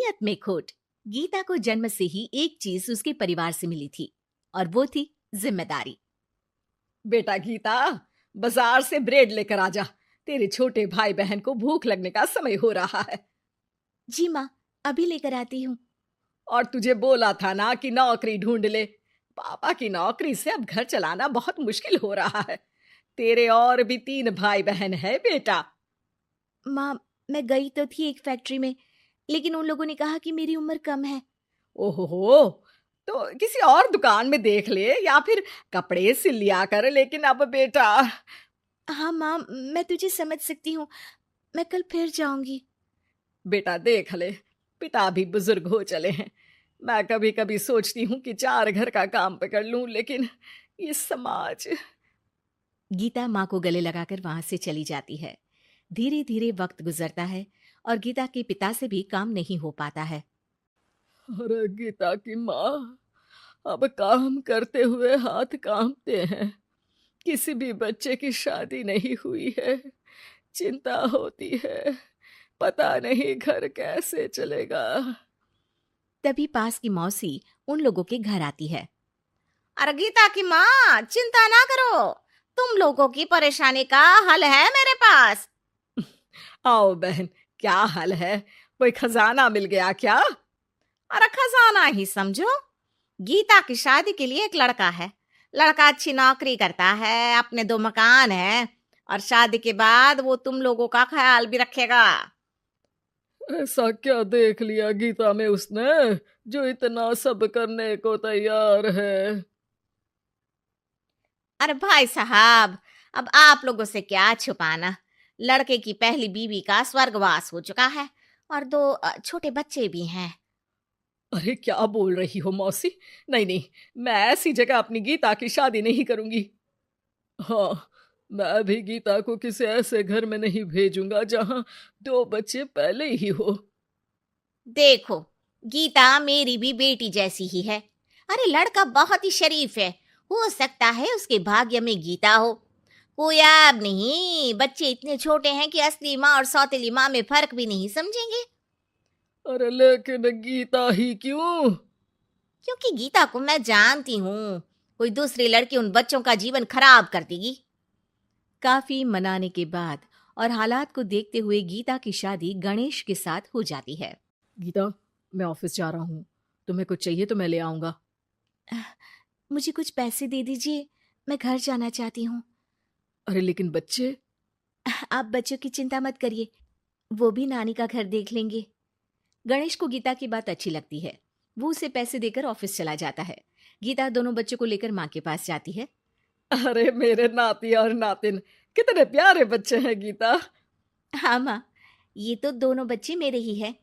नीयत में खोट। गीता को जन्म से ही एक चीज उसके परिवार से मिली थी और वो थी जिम्मेदारी। बेटा गीता, बाजार से ब्रेड लेकर आ जा। तेरे छोटे भाई बहन को भूख लगने का समय हो रहा है। जी माँ, अभी लेकर आती हूँ। और तुझे बोला था ना कि नौकरी ढूंढ ले। पापा की नौकरी से अब घर चलाना बहुत मुश्किल हो रहा है। तेरे और भी 3 भाई बहन है बेटा। माँ, मैं गई तो थी एक फैक्ट्री में, लेकिन उन लोगों ने कहा कि मेरी उम्र कम है। ओहो, तो किसी और दुकान में देख ले या फिर कपड़े सिल लिया कर। लेकिन अब बेटा। हाँ माँ, मैं तुझे समझ सकती हूँ। मैं कल फिर जाऊंगी। बेटा देख ले, पिता भी बुजुर्ग हो चले हैं। मैं कभी कभी सोचती हूँ कि 4 घर का काम पकड़ लूं, लेकिन ये समाज। गीता माँ को गले लगाकर वहां से चली जाती है। धीरे धीरे वक्त गुजरता है और गीता के पिता से भी काम नहीं हो पाता है। अरे गीता की माँ, अब काम करते हुए हाथ कांपते हैं। किसी भी बच्चे की शादी नहीं हुई है। चिंता होती है, पता नहीं घर कैसे चलेगा। तभी पास की मौसी उन लोगों के घर आती है। अरे गीता की माँ, चिंता ना करो, तुम लोगों की परेशानी का हल है मेरे पास। आओ बहन, क्या हाल है? कोई खजाना मिल गया क्या? अरे खजाना ही समझो। गीता की शादी के लिए एक लड़का है। लड़का अच्छी नौकरी करता है, अपने 2 मकान है, और शादी के बाद वो तुम लोगों का ख्याल भी रखेगा। ऐसा क्या देख लिया गीता में उसने जो इतना सब करने को तैयार है? अरे भाई साहब, अब आप लोगों से क्या छुपाना। लड़के की पहली बीवी का स्वर्गवास हो चुका है और 2 छोटे बच्चे भी हैं। अरे क्या बोल रही हो मौसी? नहीं नहीं, मैं ऐसी जगह अपनी गीता की शादी नहीं करूंगी। हाँ, मैं भी गीता को किसी ऐसे घर में नहीं भेजूंगा जहां 2 बच्चे पहले ही हो। देखो, गीता मेरी भी बेटी जैसी ही है। अरे लड़का बहुत ही शरीफ है, हो सकता है उसके भाग्य में गीता हो। कोई अब नहीं, बच्चे इतने छोटे हैं कि असली माँ और सौतेली माँ में फर्क भी नहीं समझेंगे। अरे लेकिन गीता ही क्यों? क्योंकि गीता को मैं जानती हूँ, कोई दूसरी लड़की उन बच्चों का जीवन खराब कर देगी। काफी मनाने के बाद और हालात को देखते हुए गीता की शादी गणेश के साथ हो जाती है। गीता, मैं ऑफिस जा रहा हूँ। तुम्हें कुछ चाहिए तो मैं ले आऊंगा। मुझे कुछ पैसे दे दीजिए, मैं घर जाना चाहती हूँ। अरे लेकिन बच्चे। आप बच्चों की चिंता मत करिए, वो भी नानी का घर देख लेंगे। गणेश को गीता की बात अच्छी लगती है। वो उसे पैसे देकर ऑफिस चला जाता है। गीता दोनों बच्चों को लेकर माँ के पास जाती है। अरे मेरे नाती और नातिन, कितने प्यारे बच्चे हैं गीता। हाँ माँ, ये तो दोनों बच्चे मेरे ही हैं।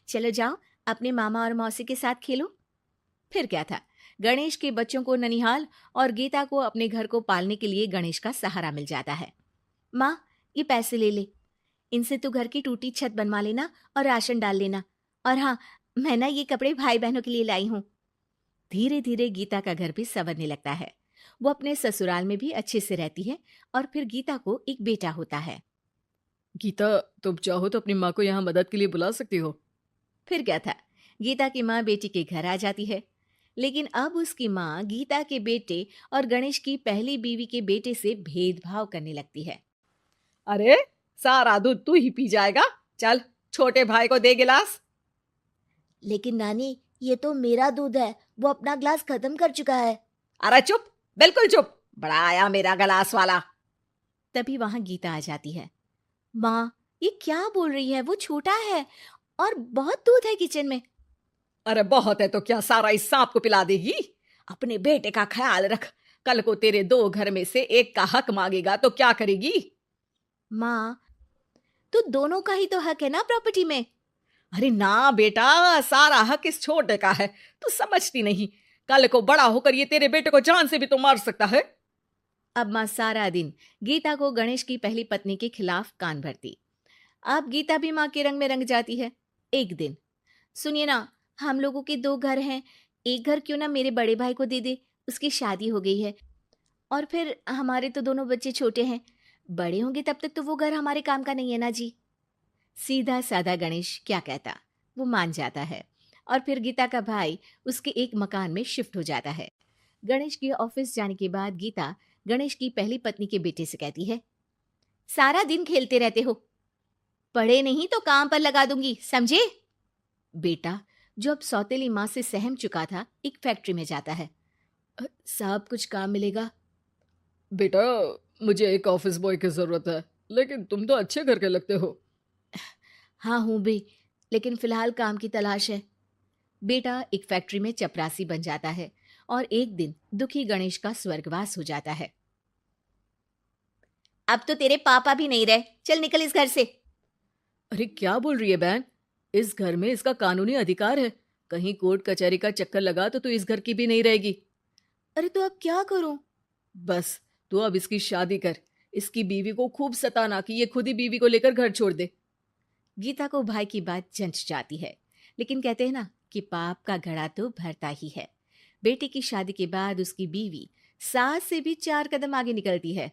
चलो जाओ, अपने मामा और मौसी के साथ खेलो। फिर क्या था, गणेश के बच्चों को ननिहाल और गीता को अपने घर को पालने के लिए गणेश का सहारा मिल जाता है। माँ, ये पैसे ले ले, इनसे तू घर की टूटी छत बनवा लेना और राशन डाल लेना। और हाँ, मैं ना ये कपड़े भाई बहनों के लिए लाई हूँ। धीरे धीरे गीता का घर भी संवरने लगता है। वो अपने ससुराल में भी अच्छे से रहती है और फिर गीता को एक बेटा होता है। गीता, तुम चाहो तो अपनी माँ को यहाँ मदद के लिए बुला सकती हो। फिर क्या था, गीता की माँ बेटी के घर आ जाती है। लेकिन अब उसकी माँ गीता के बेटे और गणेश की पहली बीवी के बेटे से भेदभाव करने लगती है। अरे, सारा दूध तू ही पी जाएगा। चल, छोटे भाई को दे गिलास। लेकिन नानी, ये तो मेरा दूध है, वो अपना ग्लास खत्म कर चुका है। अरे चुप, बिल्कुल चुप। बड़ा आया मेरा गिलास वाला। तभी वहां गीता आ जाती है। माँ, ये क्या बोल रही है, वो छोटा है और बहुत दूध है किचन में। अरे बहुत है तो क्या सारा इस सांप को पिला देगी? अपने बेटे का ख्याल रख। कल को तेरे 2 घर में से एक का हक मांगेगा तो क्या करेगी? माँ, तो दोनों का ही तो हक है ना प्रॉपर्टी में। अरे ना बेटा, सारा हक इस छोटे का है। तू समझती नहीं, कल को बड़ा होकर ये तेरे बेटे को जान से भी तो मार सकता है। अब माँ सारा दिन गीता को गणेश की पहली पत्नी के खिलाफ कान भरती। अब गीता भी माँ के रंग में रंग जाती है। एक दिन, सुनिए ना, हम लोगों के 2 घर हैं, एक घर क्यों ना मेरे बड़े भाई को दे दे, उसकी शादी हो गई है। और फिर हमारे तो दोनों बच्चे छोटे हैं, बड़े होंगे तब तक तो वो घर हमारे काम का नहीं है ना जी। सीधा साधा गणेश क्या कहता, वो मान जाता है और फिर गीता का भाई उसके एक मकान में शिफ्ट हो जाता है। गणेश के ऑफिस जाने के बाद गीता गणेश की पहली पत्नी के बेटे से कहती है, सारा दिन खेलते रहते हो, पढ़े नहीं तो काम पर लगा दूंगी, समझे? बेटा, जो अब सौतेली माँ से सहम चुका था, एक फैक्ट्री में जाता है। साहब, कुछ काम मिलेगा? बेटा, मुझे एक ऑफिस बॉय की ज़रूरत है, लेकिन तुम तो अच्छे घर के लगते हो। हाँ हूँ बे, लेकिन फिलहाल काम की तलाश है। बेटा एक फैक्ट्री में चपरासी बन जाता है और एक दिन दुखी गणेश का स्वर्गवास हो जाता है। अब तो तेरे पापा भी नहीं रहे, चल निकल इस घर से। अरे क्या बोल रही है बहन? इस घर में इसका कानूनी अधिकार है। कहीं कोर्ट कचहरी का चक्कर लगा तो तू इस घर की भी नहीं रहेगी। अरे तो अब क्या करूं? बस तू अब इसकी शादी कर। इसकी बीवी को खूब सताना कि ये खुद ही बीवी को लेकर घर छोड़ दे। गीता को भाई की बात जंच जाती है, लेकिन कहते हैं ना कि पाप का घड़ा तो भरता ही है। बेटे की शादी के बाद उसकी बीवी सास से भी 4 कदम आगे निकलती है।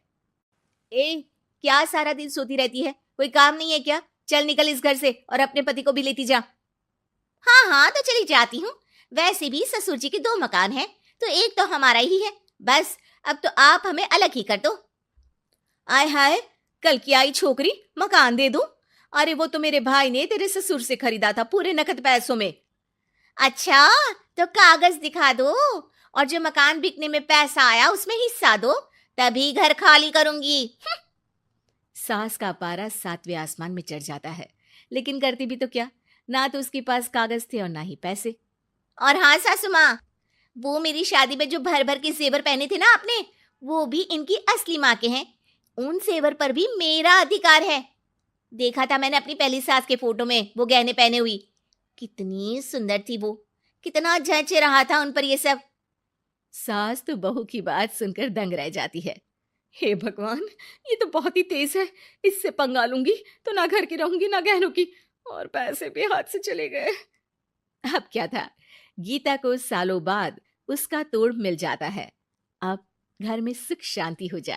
ए, क्या सारा दिन सोती रहती है, कोई काम नहीं है क्या? चल निकल इस घर से और अपने पति को भी लेती जा। हाँ हाँ, तो चली जाती हूँ। वैसे भी ससुर जी के 2 मकान हैं, तो एक तो हमारा ही है। बस अब तो आप हमें अलग ही कर दो। आय हाय, कल की आई छोकरी, मकान दे दूं? अरे वो तो मेरे भाई ने तेरे ससुर से खरीदा था, पूरे नकद पैसों में। अच्छा, तो कागज दिखा दो और जो मकान बिकने में पैसा आया उसमें हिस्सा दो, तभी घर खाली करूंगी। सास का पारा 7वें आसमान में चढ़ जाता है, लेकिन करती भी तो क्या, ना तो उसके पास कागज थे और ना ही पैसे। और हाँ सासू माँ, वो मेरी शादी में जो भर भर के जेवर पहने थे ना आपने, वो भी इनकी असली माँ के हैं। उन जेवर पर भी मेरा अधिकार है। देखा था मैंने अपनी पहली सास के फोटो में वो गहने पहने हुई। कितनी सुंदर थी वो, कितना जच रहा था उन पर ये सब। सास तो बहू की बात सुनकर दंग रह जाती है। हे भगवान, ये तो बहुत ही तेज है। इससे पंगा लूंगी तो ना घर की रहूंगी ना गहनों की, और पैसे भी हाथ से चले गए। अब क्या था, गीता को सालों बाद उसका तोड़ मिल जाता है। अब घर में सुख शांति हो जाती।